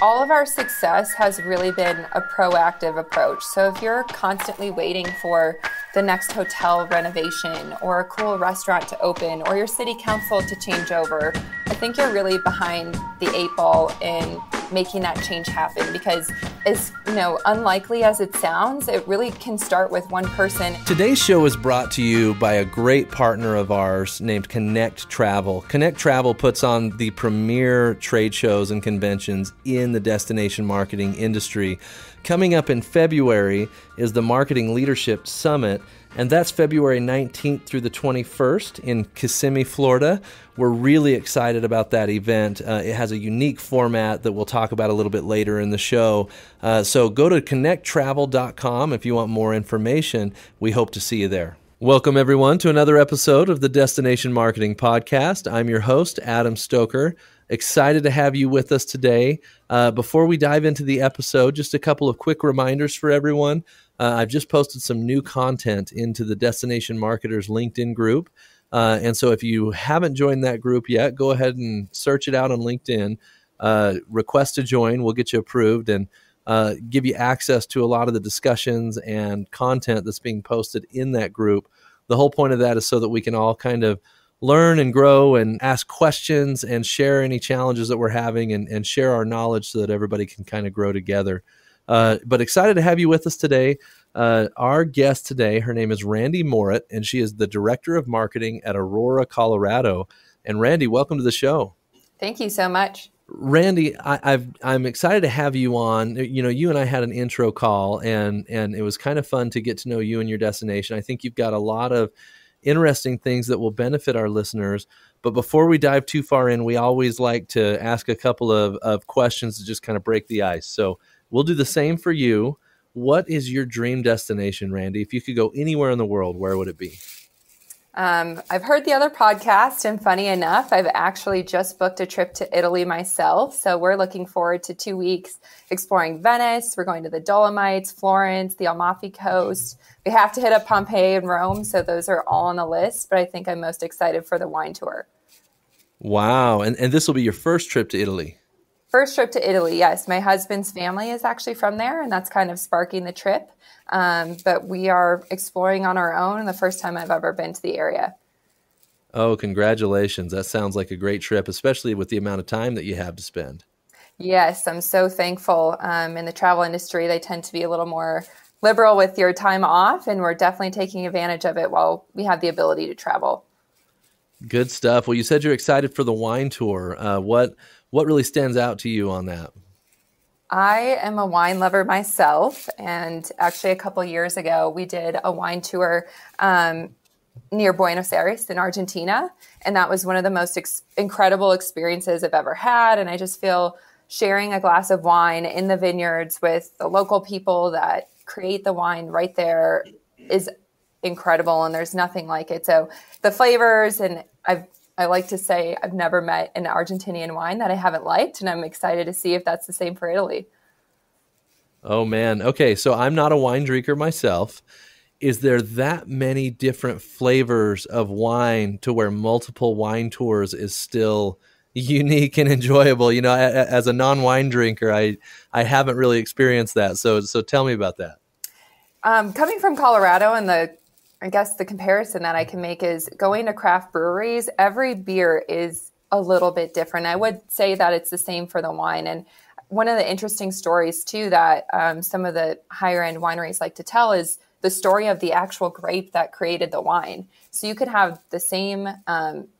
All of our success has really been a proactive approach. So if you're constantly waiting for the next hotel renovation or a cool restaurant to open or your city council to change over, I think you're really behind the eight ball in making that change happen, because as unlikely as it sounds, it really can start with one person. Today's show is brought to you by a great partner of ours named Connect Travel. Connect Travel puts on the premier trade shows and conventions in the destination marketing industry. Coming up in February is the Marketing Leadership Summit, and that's February 19th through the 21st in Kissimmee, Florida. We're really excited about that event. It has a unique format that we'll talk about a little bit later in the show. So go to connecttravel.com if you want more information. We hope to see you there. Welcome, everyone, to another episode of the Destination Marketing Podcast. I'm your host, Adam Stoker. Excited to have you with us today. Before we dive into the episode, just a couple of quick reminders for everyone. I've just posted some new content into the Destination Marketers LinkedIn group. And so if you haven't joined that group yet, go ahead and search it out on LinkedIn. Request to join. We'll get you approved and give you access to a lot of the discussions and content that's being posted in that group. The whole point of that is so that we can all kind of learn and grow and ask questions and share any challenges that we're having and share our knowledge so that everybody can kind of grow together. But excited to have you with us today. Our guest today, her name is Randi Morritt, and she is the Director of Marketing at Aurora, Colorado. And Randi, welcome to the show. Thank you so much. Randi, I'm excited to have you on. You and I had an intro call, and it was kind of fun to get to know you and your destination. I think you've got a lot of interesting things that will benefit our listeners. But before we dive too far in, we always like to ask a couple of questions to just kind of break the ice. So we'll do the same for you. What is your dream destination, Randi? If you could go anywhere in the world, where would it be? I've heard the other podcast, and funny enough, I've actually just booked a trip to Italy myself. So we're looking forward to 2 weeks exploring Venice. We're going to the Dolomites, Florence, the Amalfi Coast. We have to hit up Pompeii and Rome. So those are all on the list, but I think I'm most excited for the wine tour. Wow. And this will be your first trip to Italy. First trip to Italy, yes. My husband's family is actually from there, and that's kind of sparking the trip. But we are exploring on our own, the first time I've ever been to the area. Oh, congratulations. That sounds like a great trip, especially with the amount of time that you have to spend. Yes, I'm so thankful. In the travel industry, they tend to be a little more liberal with your time off, and we're definitely taking advantage of it while we have the ability to travel. Good stuff. Well, you said you're excited for the wine tour. What really stands out to you on that? I am a wine lover myself, and actually a couple years ago, we did a wine tour near Buenos Aires in Argentina, and that was one of the most incredible experiences I've ever had, and I just feel sharing a glass of wine in the vineyards with the local people that create the wine right there is incredible, and there's nothing like it. So the flavors, and I like to say I've never met an Argentinian wine that I haven't liked, and I'm excited to see if that's the same for Italy. Oh, man. Okay, so I'm not a wine drinker myself. Is there that many different flavors of wine to where multiple wine tours is still unique and enjoyable? You know, as a non-wine drinker, I haven't really experienced that. So tell me about that. Coming from Colorado, and I guess the comparison that I can make is going to craft breweries. Every beer is a little bit different. I would say that it's the same for the wine. And one of the interesting stories too that some of the higher end wineries like to tell is the story of the actual grape that created the wine. So you could have the same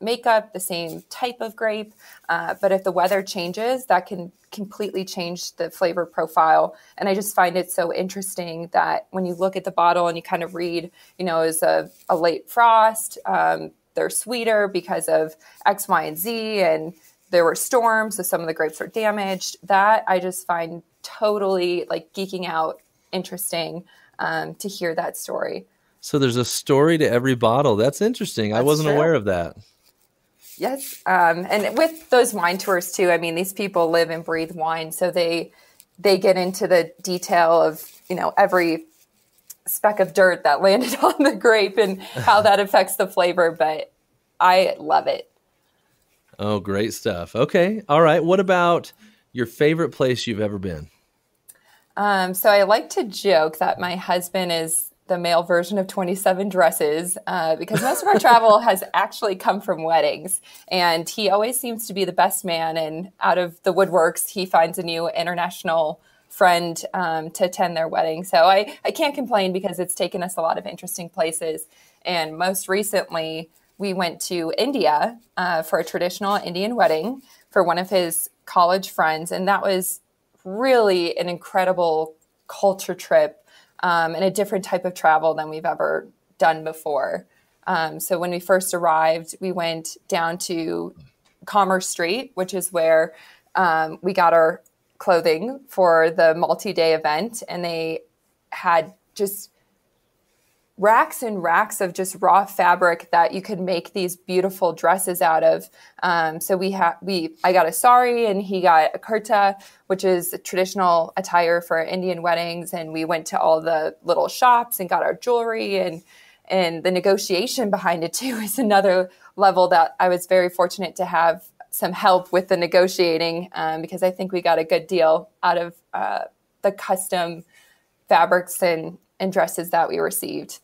makeup, the same type of grape, but if the weather changes, that can completely change the flavor profile. And I just find it so interesting that when you look at the bottle and you kind of read, is a late frost, they're sweeter because of X, Y, and Z, and there were storms, so some of the grapes were damaged. That I just find totally like geeking out interesting to hear that story. So there's a story to every bottle. That's interesting. I wasn't aware of that. Yes. And with those wine tours too, I mean, these people live and breathe wine. So they get into the detail of, every speck of dirt that landed on the grape and how that affects the flavor. But I love it. Oh, great stuff. Okay. All right. What about Your favorite place you've ever been? So I like to joke that my husband is the male version of 27 dresses because most of our travel has actually come from weddings. And he always seems to be the best man. And out of the woodworks, he finds a new international friend to attend their wedding. So I can't complain because it's taken us a lot of interesting places. And most recently, we went to India for a traditional Indian wedding for one of his college friends. And that was really an incredible culture trip and a different type of travel than we've ever done before. So when we first arrived, we went down to Commerce Street, which is where we got our clothing for the multi-day event. And they had just racks and racks of just raw fabric that you could make these beautiful dresses out of. So I got a sari and he got a kurta, which is a traditional attire for Indian weddings. And we went to all the little shops and got our jewelry, and the negotiation behind it too is another level that I was very fortunate to have some help with the negotiating because I think we got a good deal out of the custom fabrics and dresses that we received.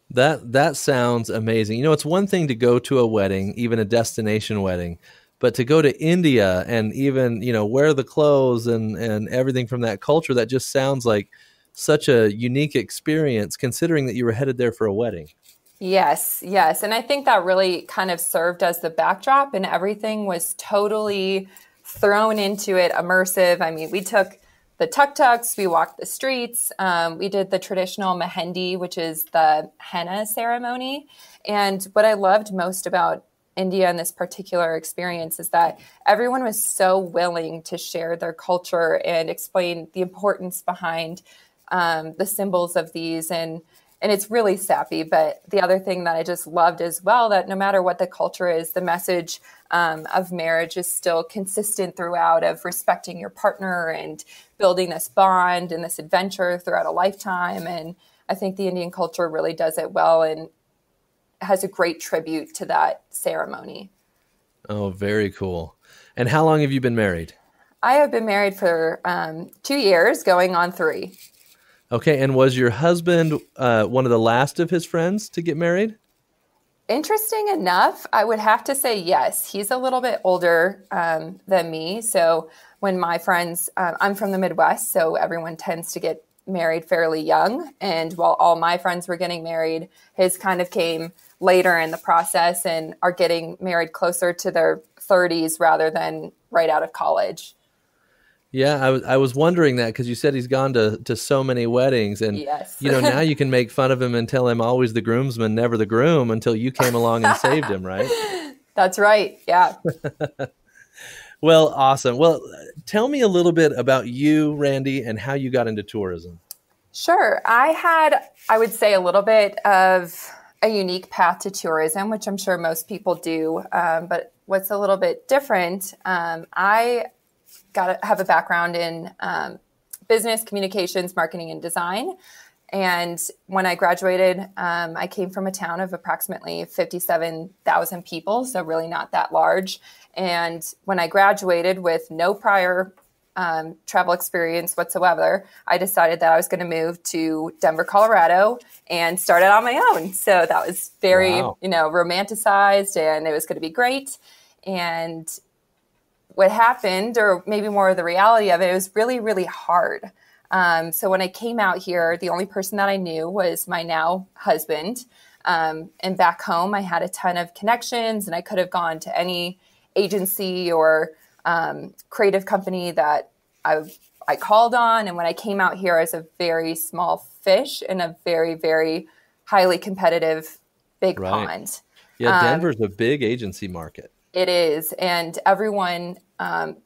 That sounds amazing. It's one thing to go to a wedding, even a destination wedding, but to go to India and even, wear the clothes and everything from that culture, that just sounds like such a unique experience considering that you were headed there for a wedding. Yes. And I think that really kind of served as the backdrop, and everything was totally thrown into it, immersive. I mean, we took the tuk-tuks, we walked the streets, we did the traditional mehendi, which is the henna ceremony. And what I loved most about India in this particular experience is that everyone was so willing to share their culture and explain the importance behind the symbols of these. And it's really sappy. But the other thing that I just loved as well, that no matter what the culture is, the message of marriage is still consistent throughout, of respecting your partner and building this bond and this adventure throughout a lifetime. And I think the Indian culture really does it well and has a great tribute to that ceremony. Oh, very cool. And how long have you been married? I have been married for 2 years, going on 3. Okay, and was your husband one of the last of his friends to get married? Interesting enough, I would have to say yes. He's a little bit older than me. So when my friends, I'm from the Midwest, so everyone tends to get married fairly young. And while all my friends were getting married, his kind of came later in the process and are getting married closer to their 30s rather than right out of college. Yeah, I was wondering that because you said he's gone to so many weddings, and yes. Now you can make fun of him and tell him always the groomsman, never the groom, until you came along and saved him, right? That's right. Yeah. Well, awesome. Well, tell me a little bit about you, Randi, and how you got into tourism. Sure. I would say, a little bit of a unique path to tourism, which I'm sure most people do. But what's a little bit different, I have a background in business, communications, marketing, and design. And when I graduated, I came from a town of approximately 57,000 people, so really not that large. And when I graduated with no prior travel experience whatsoever, I decided that I was going to move to Denver, Colorado, and start it on my own. So that was very, romanticized, and it was going to be great. And what happened, or maybe more of the reality of it, was really, really hard. So when I came out here, the only person that I knew was my now husband. And back home, I had a ton of connections, and I could have gone to any agency or creative company that I called on. And when I came out here, I was a very small fish in a very, very highly competitive big pond. Yeah, Denver's a big agency market. It is. And everyone,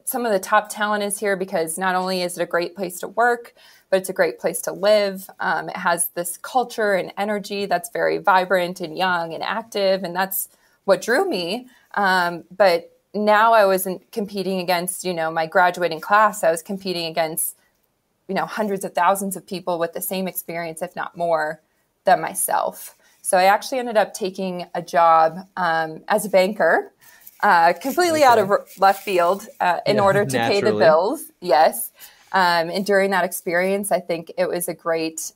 some of the top talent is here because not only is it a great place to work, but it's a great place to live. It has this culture and energy that's very vibrant and young and active. And that's what drew me. But now I wasn't competing against, my graduating class. I was competing against, hundreds of thousands of people with the same experience, if not more, than myself. So I actually ended up taking a job as a banker. completely out of left field in order to pay the bills. Yes. And during that experience, I think it was a great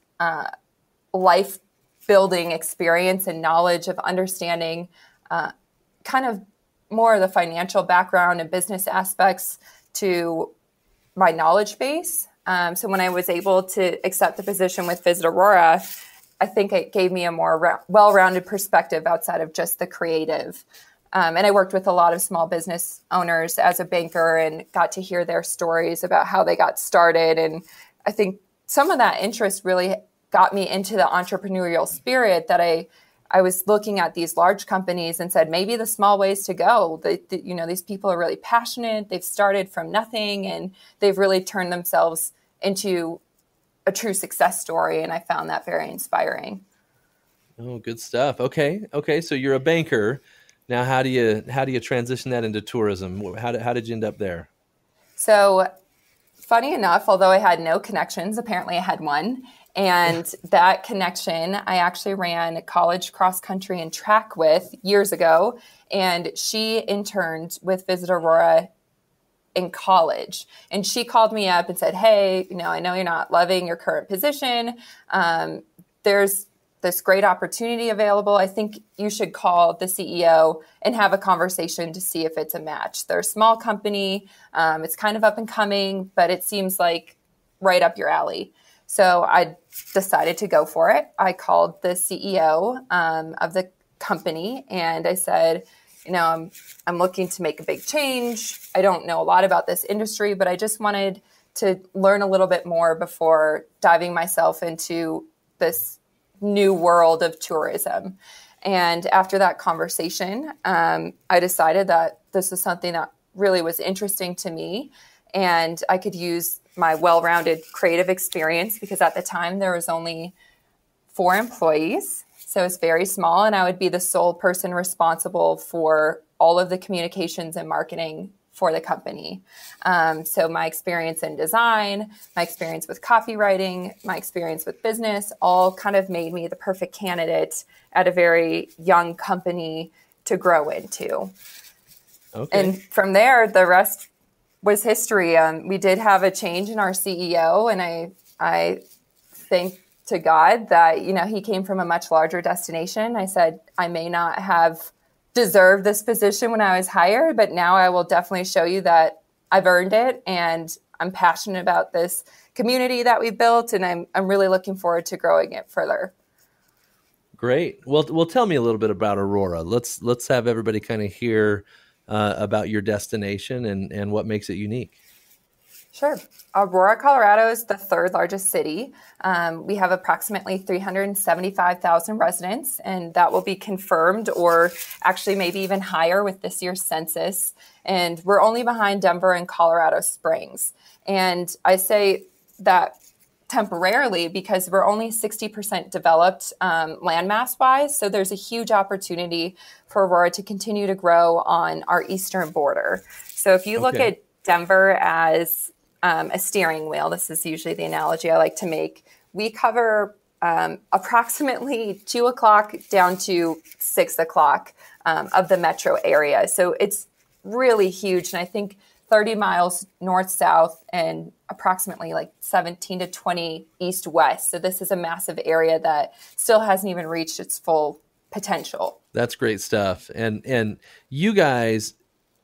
life building experience and knowledge of understanding kind of more of the financial background and business aspects to my knowledge base. So when I was able to accept the position with Visit Aurora, I think it gave me a more well-rounded perspective outside of just the creative. And I worked with a lot of small business owners as a banker and got to hear their stories about how they got started. And I think some of that interest really got me into the entrepreneurial spirit that I was looking at these large companies and said, maybe the small ways to go. These people are really passionate. They've started from nothing and they've really turned themselves into a true success story. And I found that very inspiring. Oh, good stuff. Okay. So you're a banker. Now, how do you transition that into tourism? How did you end up there? So funny enough, although I had no connections, apparently I had one. And that connection, I actually ran college cross country and track with years ago. And she interned with Visit Aurora in college. And she called me up and said, hey, I know you're not loving your current position. There's this great opportunity available. I think you should call the CEO and have a conversation to see if it's a match. They're a small company. It's kind of up and coming, but it seems like right up your alley. So I decided to go for it. I called the CEO of the company and I said, I'm looking to make a big change. I don't know a lot about this industry, but I just wanted to learn a little bit more before diving myself into this new world of tourism. And after that conversation, I decided that this was something that really was interesting to me and I could use my well-rounded creative experience because at the time there was only 4 employees. So it's very small and I would be the sole person responsible for all of the communications and marketing for the company. So my experience in design, my experience with copywriting, my experience with business, all kind of made me the perfect candidate at a very young company to grow into. Okay. And from there, the rest was history. We did have a change in our CEO, and I thank to God that, he came from a much larger destination. I said, I may not have deserved this position when I was hired, but now I will definitely show you that I've earned it and I'm passionate about this community that we built, and I'm really looking forward to growing it further. Great. Well, tell me a little bit about Aurora. Let's have everybody kind of hear about your destination and what makes it unique. Sure. Aurora, Colorado is the 3rd largest city. We have approximately 375,000 residents, and that will be confirmed or actually maybe even higher with this year's census. And we're only behind Denver and Colorado Springs. And I say that temporarily because we're only 60% developed landmass-wise. So there's a huge opportunity for Aurora to continue to grow on our eastern border. So if you look at Denver as a steering wheel, this is usually the analogy I like to make, we cover approximately 2 o'clock down to 6 o'clock of the metro area. So it's really huge. And I think 30 miles north-south and approximately like 17 to 20 east-west. So this is a massive area that still hasn't even reached its full potential. That's great stuff. And you guys,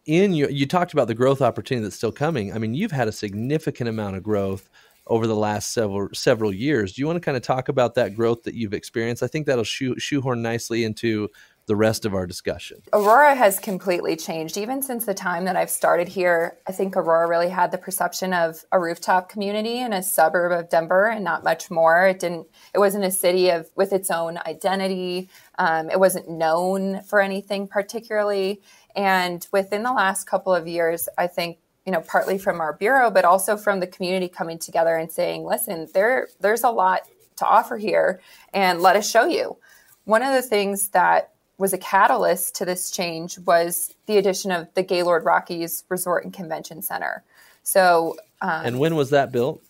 you talked about the growth opportunity that's still coming. I mean, you've had a significant amount of growth over the last several years. Do you want to kind of talk about that growth that you've experienced? I think that'll shoehorn nicely into the rest of our discussion. Aurora has completely changed. Even since the time that I've started here, I think Aurora really had the perception of a rooftop community in a suburb of Denver and not much more. It wasn't a city with its own identity. It wasn't known for anything particularly. And within the last couple of years, I think, partly from our bureau, but also from the community coming together and saying, listen, there's a lot to offer here and let us show you. One of the things that was a catalyst to this change was the addition of the Gaylord Rockies Resort and Convention Center. So, and when was that built?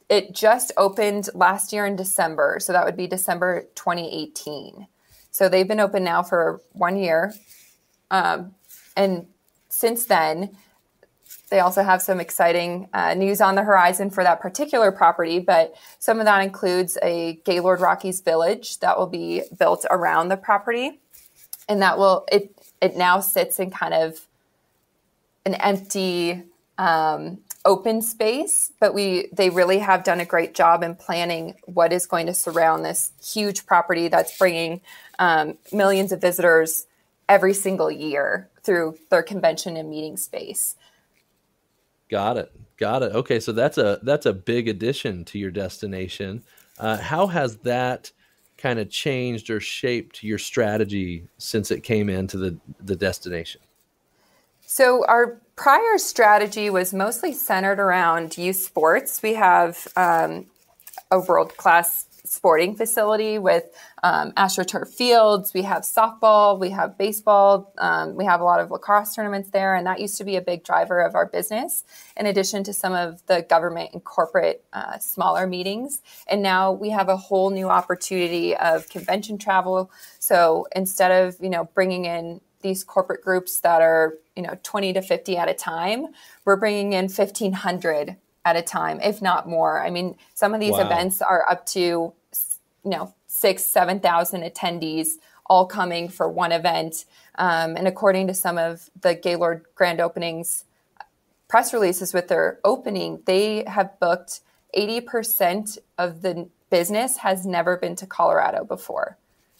It just opened last year in December. So that would be December 2018. So they've been open now for 1 year. And since then, they also have some exciting news on the horizon for that particular property, but some of that includes a Gaylord Rockies Village that will be built around the property. And that will, it now sits in kind of an empty open space, but they really have done a great job in planning what is going to surround this huge property that's bringing millions of visitors every single year through their convention and meeting space. Got it. Okay, so that's a big addition to your destination. How has that kind of changed or shaped your strategy since it came into the destination? So our prior strategy was mostly centered around youth sports. We have a world-class sporting facility with AstroTurf fields. We have softball, we have baseball, we have a lot of lacrosse tournaments there, and that used to be a big driver of our business, in addition to some of the government and corporate smaller meetings. And now we have a whole new opportunity of convention travel. So instead of, bringing in these corporate groups that are, 20 to 50 at a time, we're bringing in 1,500 at a time, if not more. I mean, some of these events are up to, 6,000-7,000 attendees all coming for one event. And according to some of the Gaylord grand openings press releases with their opening, they have booked 80% of the business has never been to Colorado before.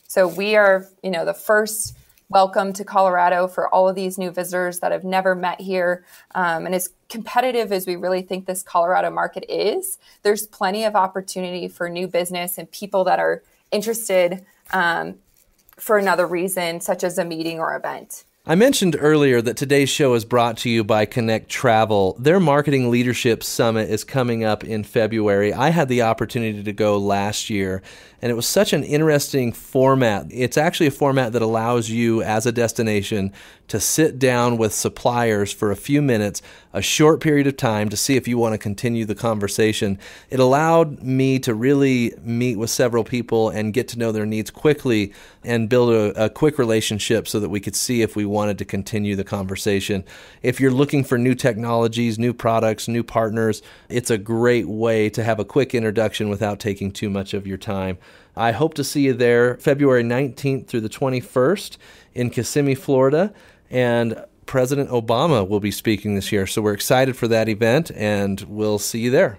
So we are, the first welcome to Colorado for all of these new visitors that have never met here. And as competitive as we really think this Colorado market is, there's plenty of opportunity for new business and people that are interested for another reason, such as a meeting or event. I mentioned earlier that today's show is brought to you by Connect Travel. Their Marketing Leadership Summit is coming up in February. I had the opportunity to go last year, and it was such an interesting format. It's actually a format that allows you as a destination to sit down with suppliers for a few minutes, a short period of time, to see if you want to continue the conversation. It allowed me to really meet with several people and get to know their needs quickly and build a quick relationship so that we could see if we wanted to continue the conversation. If you're looking for new technologies, new products, new partners, it's a great way to have a quick introduction without taking too much of your time. I hope to see you there February 19th through the 21st in Kissimmee, Florida. And President Obama will be speaking this year. So we're excited for that event, and we'll see you there.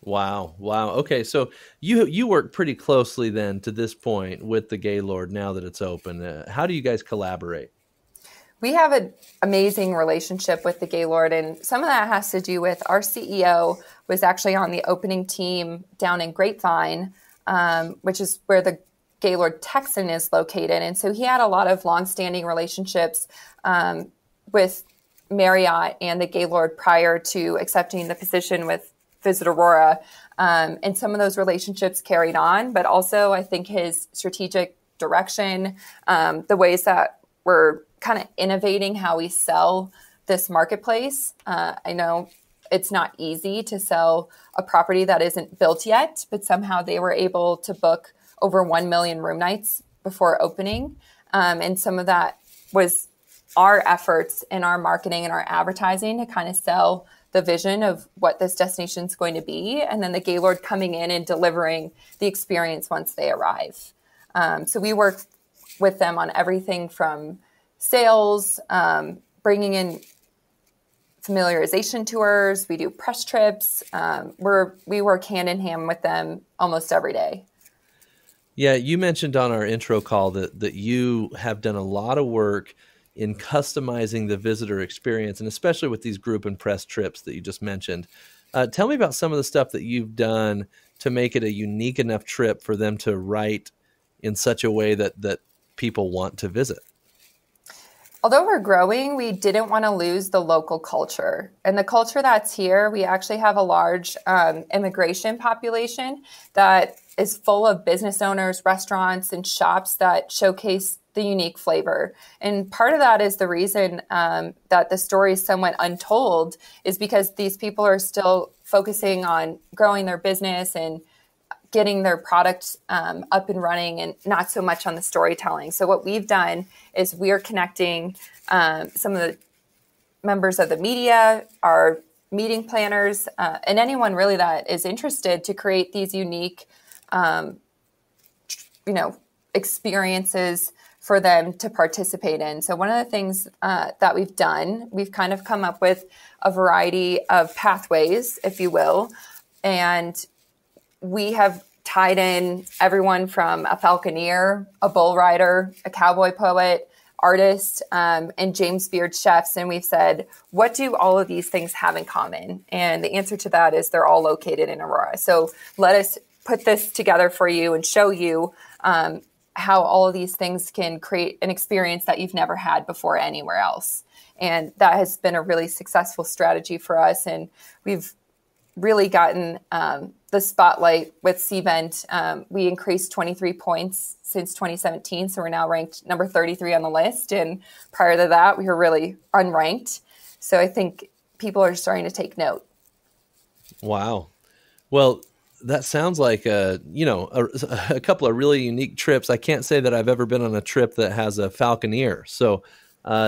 Wow. Okay, so you work pretty closely then to this point with the Gaylord now that it's open. How do you guys collaborate? We have an amazing relationship with the Gaylord, and some of that has to do with our CEO was actually on the opening team down in Grapevine, which is where the Gaylord Texan is located. And so he had a lot of longstanding relationships with Marriott and the Gaylord prior to accepting the position with Visit Aurora. And some of those relationships carried on, but also I think his strategic direction, the ways that we're kind of innovating how we sell this marketplace. I know it's not easy to sell a property that isn't built yet, but somehow they were able to book over 1 million room nights before opening. And some of that was our efforts in our marketing and our advertising to kind of sell the vision of what this destination is going to be. And then the Gaylord coming in and delivering the experience once they arrive. So we work with them on everything from sales, bringing in familiarization tours. We do press trips. We work hand in hand with them almost every day. Yeah, you mentioned on our intro call that you have done a lot of work in customizing the visitor experience, and especially with these group and press trips that you just mentioned. Tell me about some of the stuff that you've done to make it a unique enough trip for them to write in such a way that people want to visit. Although we're growing, we didn't want to lose the local culture. And the culture that's here, we actually have a large immigration population that is full of business owners, restaurants, and shops that showcase the unique flavor. And part of that is the reason that the story is somewhat untold is because these people are still focusing on growing their business and getting their product up and running and not so much on the storytelling. So what we've done is we're connecting some of the members of the media, our meeting planners, and anyone really that is interested to create these unique, experiences for them to participate in. So one of the things that we've done, we've kind of come up with a variety of pathways, if you will, and we have tied in everyone from a falconer, a bull rider, a cowboy poet, artist, and James Beard chefs. And we've said, what do all of these things have in common? And the answer to that is they're all located in Aurora. So let us put this together for you and show you how all of these things can create an experience that you've never had before anywhere else. And that has been a really successful strategy for us. And we've really gotten the spotlight with Cvent. We increased 23 points since 2017. So we're now ranked number 33 on the list. And prior to that, we were really unranked. So I think people are starting to take note. Wow. Well, that sounds like a couple of really unique trips. I can't say that I've ever been on a trip that has a falconer. So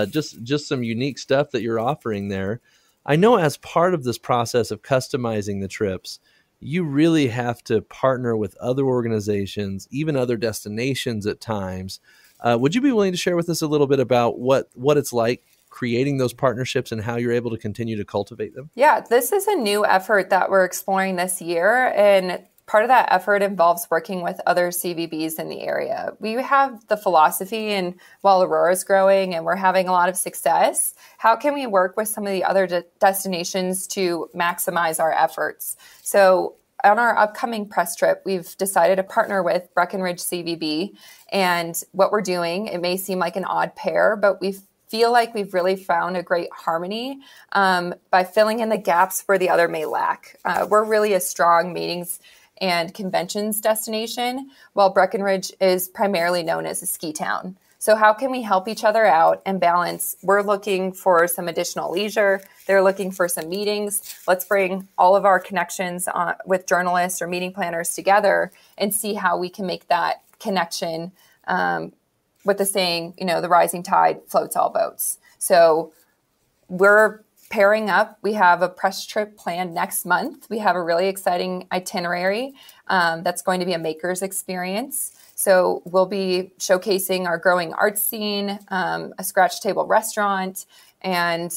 just some unique stuff that you're offering there. I know as part of this process of customizing the trips, you really have to partner with other organizations, even other destinations at times. Would you be willing to share with us a little bit about what it's like creating those partnerships and how you're able to continue to cultivate them? Yeah, this is a new effort that we're exploring this year. And part of that effort involves working with other CVBs in the area. We have the philosophy, and while Aurora is growing and we're having a lot of success, how can we work with some of the other destinations to maximize our efforts? So on our upcoming press trip, we've decided to partner with Breckenridge CVB. And what we're doing, it may seem like an odd pair, but we feel like we've really found a great harmony by filling in the gaps where the other may lack. We're really a strong meetings and conventions destination, while Breckenridge is primarily known as a ski town. So how can we help each other out and balance? We're looking for some additional leisure. They're looking for some meetings. Let's bring all of our connections with journalists or meeting planners together and see how we can make that connection with the saying, the rising tide floats all boats. So we're pairing up. We have a press trip planned next month. We have a really exciting itinerary that's going to be a maker's experience. So we'll be showcasing our growing art scene, a scratch table restaurant, and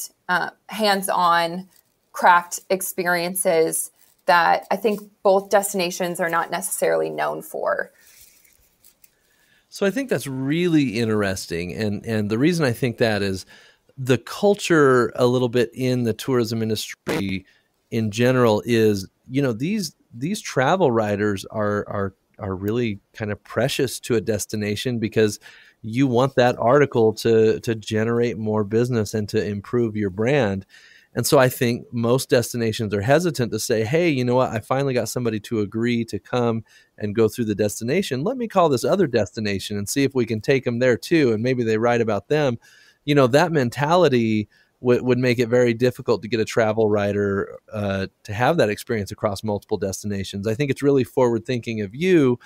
hands-on craft experiences that I think both destinations are not necessarily known for. So I think that's really interesting. And the reason I think that is the culture a little bit in the tourism industry in general is, these travel writers are really kind of precious to a destination because you want that article to generate more business and to improve your brand. And so I think most destinations are hesitant to say, hey, you know what? I finally got somebody to agree to come and go through the destination. Let me call this other destination and see if we can take them there too. And maybe they write about them. That mentality would make it very difficult to get a travel writer to have that experience across multiple destinations. I think it's really forward thinking of you,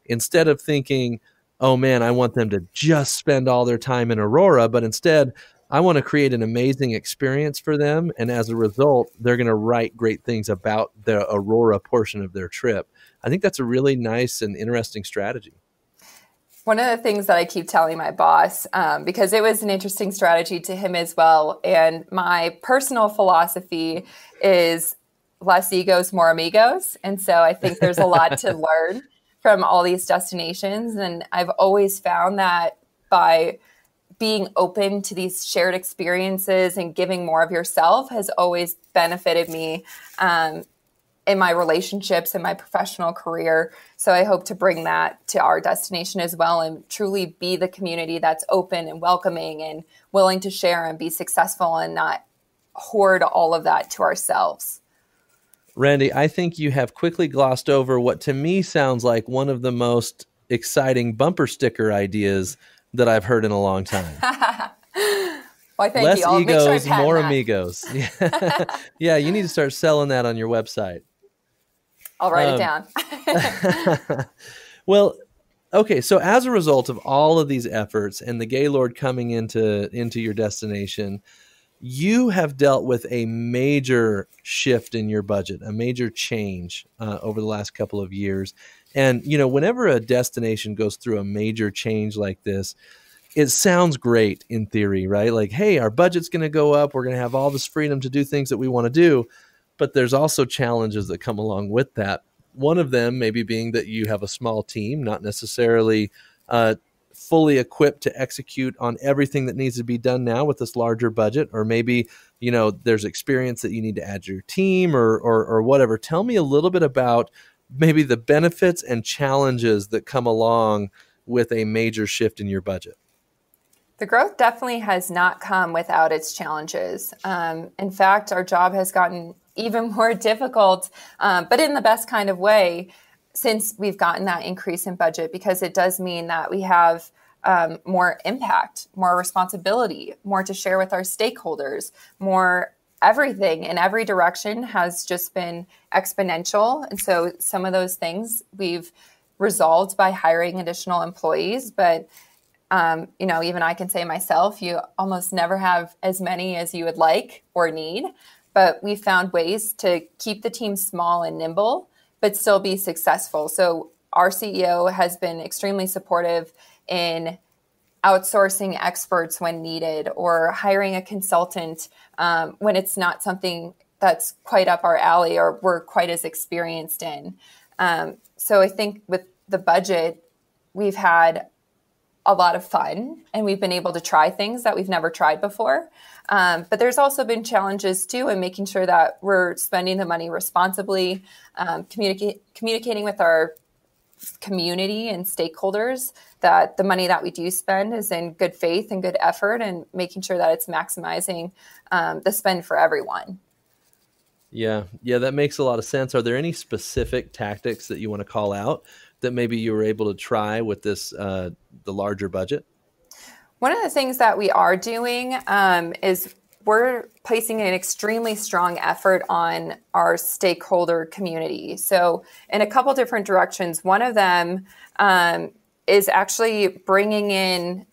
instead of thinking, oh man, I want them to just spend all their time in Aurora, but instead I want to create an amazing experience for them. And as a result, they're going to write great things about the Aurora portion of their trip. I think that's a really nice and interesting strategy. One of the things that I keep telling my boss, because it was an interesting strategy to him as well, and my personal philosophy is less egos, more amigos. And so I think there's a lot to learn from all these destinations. And I've always found that by being open to these shared experiences and giving more of yourself has always benefited me in my relationships and my professional career. So I hope to bring that to our destination as well and truly be the community that's open and welcoming and willing to share and be successful and not hoard all of that to ourselves. Randi, I think you have quickly glossed over what to me sounds like one of the most exciting bumper sticker ideas that I've heard in a long time. Well, thank Less you. I'll egos, make sure I more patent that. amigos. Yeah, you need to start selling that on your website. I'll write it down. Well, okay. So as a result of all of these efforts and the Gaylord coming into your destination, you have dealt with a major shift in your budget, a major change over the last couple of years. And, whenever a destination goes through a major change like this, it sounds great in theory, right? Like, hey, our budget's going to go up. We're going to have all this freedom to do things that we want to do. But there's also challenges that come along with that. One of them maybe being that you have a small team, not necessarily fully equipped to execute on everything that needs to be done now with this larger budget, or maybe, there's experience that you need to add to your team or whatever. Tell me a little bit about maybe the benefits and challenges that come along with a major shift in your budget. The growth definitely has not come without its challenges. In fact, our job has gotten even more difficult, but in the best kind of way, since we've gotten that increase in budget, because it does mean that we have more impact, more responsibility, more to share with our stakeholders, more everything in every direction has just been exponential. And so some of those things we've resolved by hiring additional employees, but even I can say myself, you almost never have as many as you would like or need, but we found ways to keep the team small and nimble, but still be successful. So our CEO has been extremely supportive in outsourcing experts when needed, or hiring a consultant when it's not something that's quite up our alley or we're quite as experienced in. So I think with the budget, we've had a lot of fun and we've been able to try things that we've never tried before. But there's also been challenges too in making sure that we're spending the money responsibly, communicating with our community and stakeholders that the money that we do spend is in good faith and good effort, and making sure that it's maximizing the spend for everyone. Yeah, that makes a lot of sense. Are there any specific tactics that you want to call out that maybe you were able to try with this, the larger budget? One of the things that we are doing is we're placing an extremely strong effort on our stakeholder community. So in a couple different directions, one of them is actually bringing in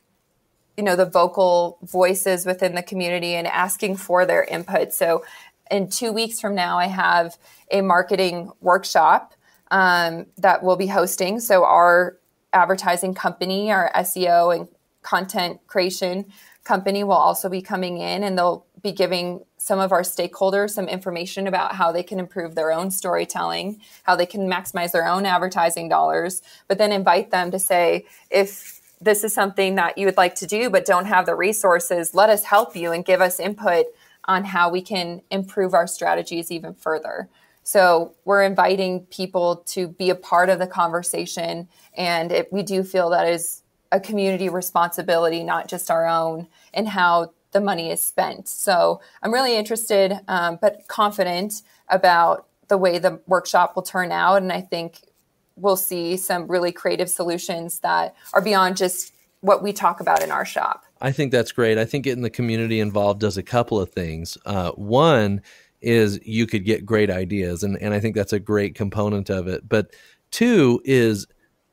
the vocal voices within the community and asking for their input. So in 2 weeks from now, I have a marketing workshop that we'll be hosting. So our advertising company, our SEO and content creation company will also be coming in, and they'll be giving some of our stakeholders some information about how they can improve their own storytelling, how they can maximize their own advertising dollars, but then invite them to say, if this is something that you would like to do but don't have the resources, let us help you and give us input on how we can improve our strategies even further. So we're inviting people to be a part of the conversation, and we do feel that is a community responsibility, not just our own, in how the money is spent. So I'm really interested, but confident about the way the workshop will turn out. And I think we'll see some really creative solutions that are beyond just what we talk about in our shop. I think that's great. I think getting the community involved does a couple of things. One is you could get great ideas, and I think that's a great component of it. But two is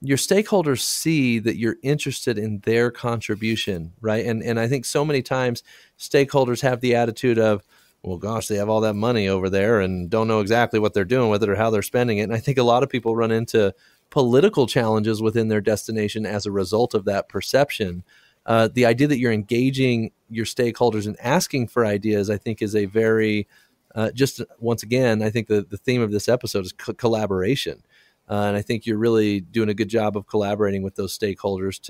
your stakeholders see that you're interested in their contribution, right? And I think so many times stakeholders have the attitude of, well, gosh, they have all that money over there and don't know exactly what they're doing with it or how they're spending it. And I think a lot of people run into political challenges within their destination as a result of that perception. The idea that you're engaging your stakeholders and asking for ideas, I think, is a very, just once again, I think the theme of this episode is collaboration. And I think you're really doing a good job of collaborating with those stakeholders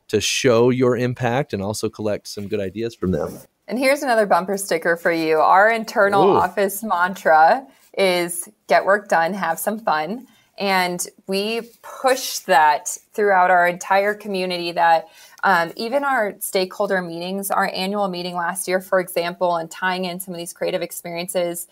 to show your impact and also collect some good ideas from them. And here's another bumper sticker for you. Our internal office mantra is get work done, have some fun. And we push that throughout our entire community, that even our stakeholder meetings, our annual meeting last year, for example, and tying in some of these creative experiences,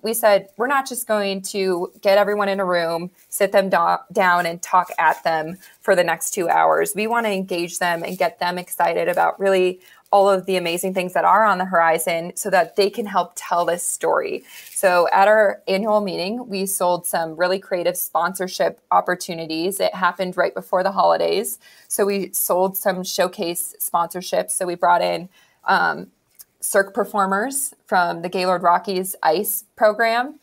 we said, we're not just going to get everyone in a room, sit them down and talk at them for the next 2 hours. We want to engage them and get them excited about really all of the amazing things that are on the horizon so that they can help tell this story. So at our annual meeting, we sold some really creative sponsorship opportunities. It happened right before the holidays. So we sold some showcase sponsorships. So we brought in cirque performers from the Gaylord Rockies ice program.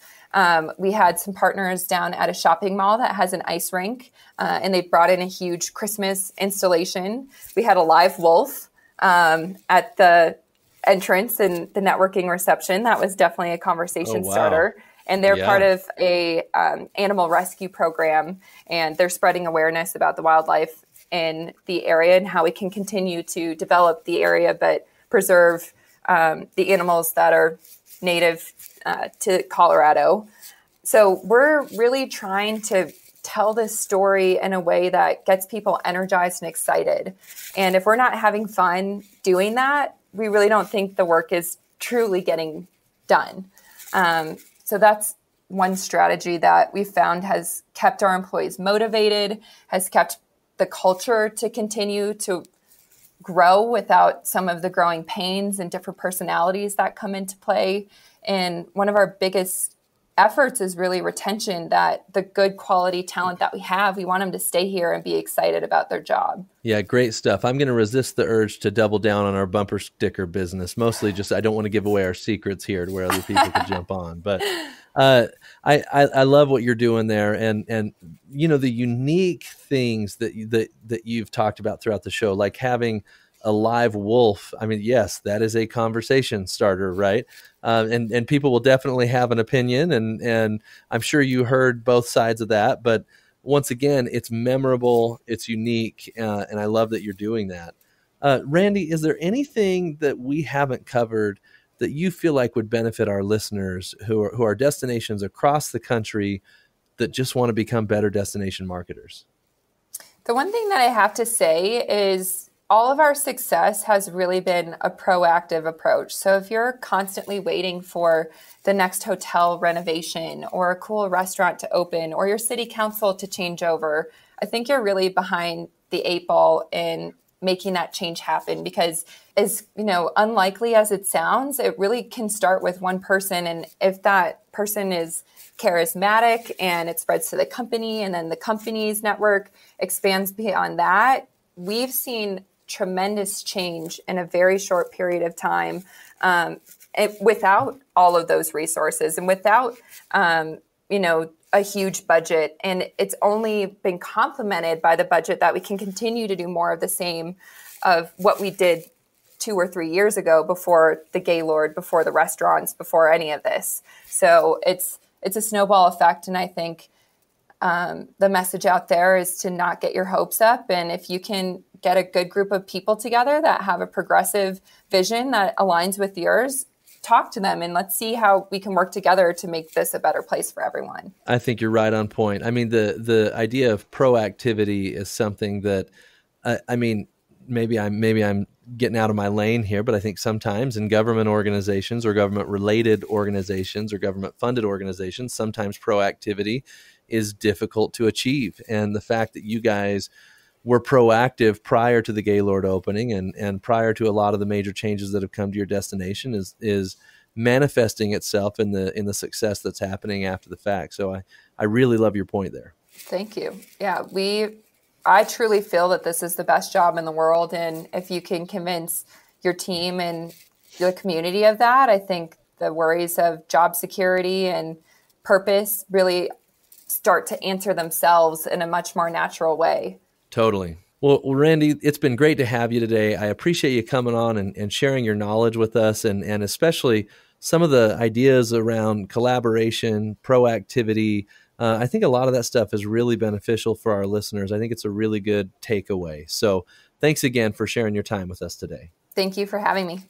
We had some partners down at a shopping mall that has an ice rink, and they brought in a huge Christmas installation. We had a live wolf at the entrance and the networking reception. That was definitely a conversation starter. And they're part of a animal rescue program, and they're spreading awareness about the wildlife in the area and how we can continue to develop the area, but preserve the animals that are native to Colorado. So we're really trying to tell this story in a way that gets people energized and excited. And if we're not having fun doing that, we really don't think the work is truly getting done. So that's one strategy that we found has kept our employees motivated, has kept the culture to continue to grow without some of the growing pains and different personalities that come into play. And one of our biggest efforts is really retention, that the good quality talent that we have, we want them to stay here and be excited about their job. Yeah, great stuff. I'm going to resist the urge to double down on our bumper sticker business. Mostly just I don't want to give away our secrets here to where other people could jump on. But I love what you're doing there, and you know, the unique things that you've talked about throughout the show, like having a live wolf. I mean, yes, that is a conversation starter, right? And people will definitely have an opinion, and I'm sure you heard both sides of that. But once again, it's memorable, it's unique, and I love that you're doing that. Randi, is there anything that we haven't covered that you feel like would benefit our listeners who are destinations across the country that just want to become better destination marketers? The one thing that I have to say is all of our success has really been a proactive approach. So if you're constantly waiting for the next hotel renovation or a cool restaurant to open or your city council to change over, I think you're really behind the eight ball in making that change happen, because as unlikely as it sounds, it really can start with one person. And if that person is charismatic and it spreads to the company, and then the company's network expands beyond that, we've seen tremendous change in a very short period of time, without all of those resources and without, a huge budget. And it's only been complemented by the budget that we can continue to do more of the same of what we did 2 or 3 years ago, before the Gaylord, before the restaurants, before any of this. So it's a snowball effect. And I think the message out there is to not get your hopes up. And if you can get a good group of people together that have a progressive vision that aligns with yours, talk to them and let's see how we can work together to make this a better place for everyone. I think you're right on point. I mean, the idea of proactivity is something that, maybe I'm getting out of my lane here, but I think sometimes in government organizations or government related organizations or government funded organizations, sometimes proactivity is difficult to achieve. And the fact that you guys were proactive prior to the Gaylord opening and prior to a lot of the major changes that have come to your destination is manifesting itself in the success that's happening after the fact. So I really love your point there. Thank you. Yeah, I truly feel that this is the best job in the world. And if you can convince your team and your community of that, I think the worries of job security and purpose really start to answer themselves in a much more natural way. Totally. Well, Randi, it's been great to have you today. I appreciate you coming on and sharing your knowledge with us, and especially some of the ideas around collaboration, proactivity. I think a lot of that stuff is really beneficial for our listeners. I think it's a really good takeaway. So thanks again for sharing your time with us today. Thank you for having me.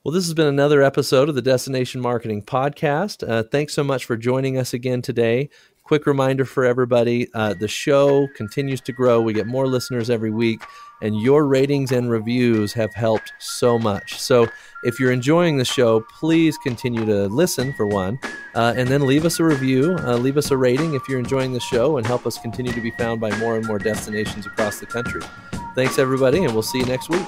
Well, this has been another episode of the Destination Marketing Podcast. Thanks so much for joining us again today. Quick reminder for everybody, the show continues to grow. We get more listeners every week, and your ratings and reviews have helped so much. So if you're enjoying the show, please continue to listen, for one, and then leave us a review, leave us a rating if you're enjoying the show, and help us continue to be found by more and more destinations across the country. Thanks, everybody, and we'll see you next week.